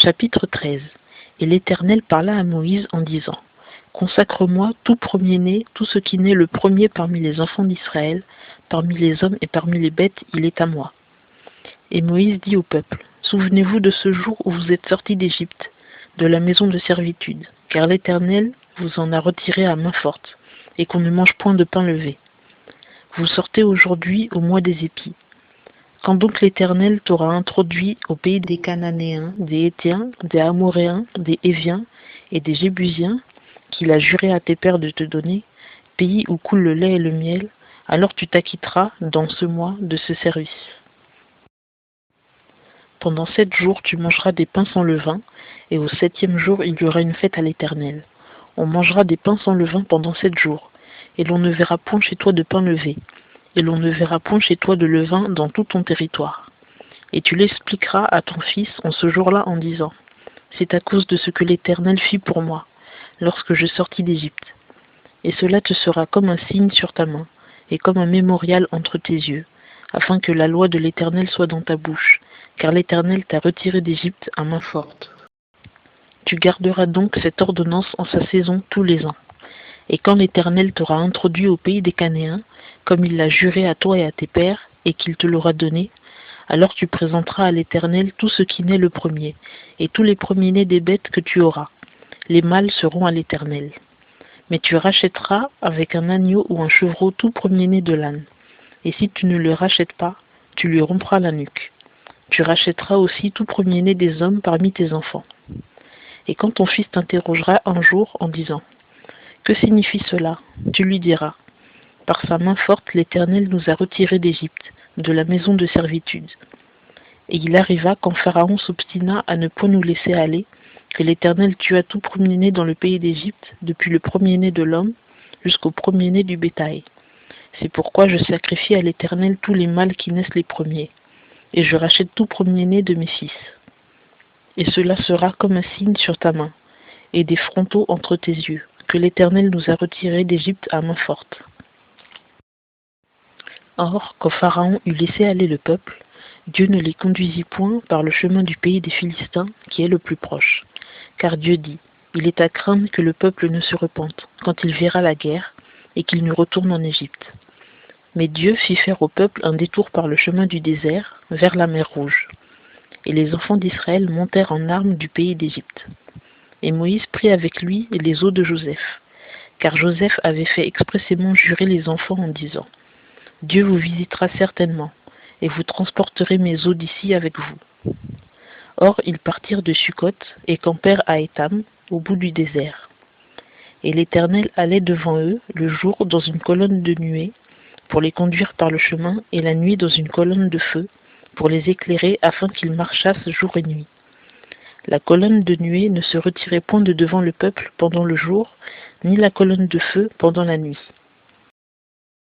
Chapitre 13. Et l'Éternel parla à Moïse en disant: Consacre-moi tout premier-né, tout ce qui naît le premier parmi les enfants d'Israël, parmi les hommes et parmi les bêtes, il est à moi. Et Moïse dit au peuple: Souvenez-vous de ce jour où vous êtes sortis d'Égypte, de la maison de servitude, car l'Éternel vous en a retiré à main forte, et qu'on ne mange point de pain levé. Vous sortez aujourd'hui au mois des épis. Quand donc l'Éternel t'aura introduit au pays des Cananéens, des Héthiens, des Amoréens, des Héviens et des Jébusiens, qu'il a juré à tes pères de te donner, pays où coule le lait et le miel, alors tu t'acquitteras dans ce mois de ce service. Pendant 7 jours tu mangeras des pains sans levain, et au 7e jour il y aura une fête à l'Éternel. On mangera des pains sans levain pendant 7 jours, et l'on ne verra point chez toi de pain levé, et l'on ne verra point chez toi de levain dans tout ton territoire. Et tu l'expliqueras à ton fils en ce jour-là en disant: C'est à cause de ce que l'Éternel fit pour moi, lorsque je sortis d'Égypte. Et cela te sera comme un signe sur ta main, et comme un mémorial entre tes yeux, afin que la loi de l'Éternel soit dans ta bouche, car l'Éternel t'a retiré d'Égypte à main forte. Tu garderas donc cette ordonnance en sa saison tous les ans. Et quand l'Éternel t'aura introduit au pays des Canéens, comme il l'a juré à toi et à tes pères, et qu'il te l'aura donné, alors tu présenteras à l'Éternel tout ce qui naît le premier, et tous les premiers-nés des bêtes que tu auras. Les mâles seront à l'Éternel. Mais tu rachèteras avec un agneau ou un chevreau tout premier-né de l'âne. Et si tu ne le rachètes pas, tu lui rompras la nuque. Tu rachèteras aussi tout premier-né des hommes parmi tes enfants. Et quand ton fils t'interrogera un jour en disant: Que signifie cela? Tu lui diras: Par sa main forte, l'Éternel nous a retirés d'Égypte, de la maison de servitude. Et il arriva, quand Pharaon s'obstina à ne point nous laisser aller, que l'Éternel tua tout premier-né dans le pays d'Égypte, depuis le premier-né de l'homme jusqu'au premier-né du bétail. C'est pourquoi je sacrifie à l'Éternel tous les mâles qui naissent les premiers, et je rachète tout premier-né de mes fils. Et cela sera comme un signe sur ta main, et des frontaux entre tes yeux, que l'Éternel nous a retirés d'Égypte à main forte. Or, quand Pharaon eut laissé aller le peuple, Dieu ne les conduisit point par le chemin du pays des Philistins, qui est le plus proche. Car Dieu dit: Il est à craindre que le peuple ne se repente, quand il verra la guerre, et qu'il ne retourne en Égypte. Mais Dieu fit faire au peuple un détour par le chemin du désert, vers la mer Rouge. Et les enfants d'Israël montèrent en armes du pays d'Égypte. Et Moïse prit avec lui les os de Joseph, car Joseph avait fait expressément jurer les enfants en disant: Dieu vous visitera certainement, et vous transporterez mes os d'ici avec vous. Or ils partirent de Sukkot et campèrent à Étam, au bout du désert. Et l'Éternel allait devant eux le jour dans une colonne de nuée, pour les conduire par le chemin, et la nuit dans une colonne de feu, pour les éclairer afin qu'ils marchassent jour et nuit. La colonne de nuée ne se retirait point de devant le peuple pendant le jour, ni la colonne de feu pendant la nuit.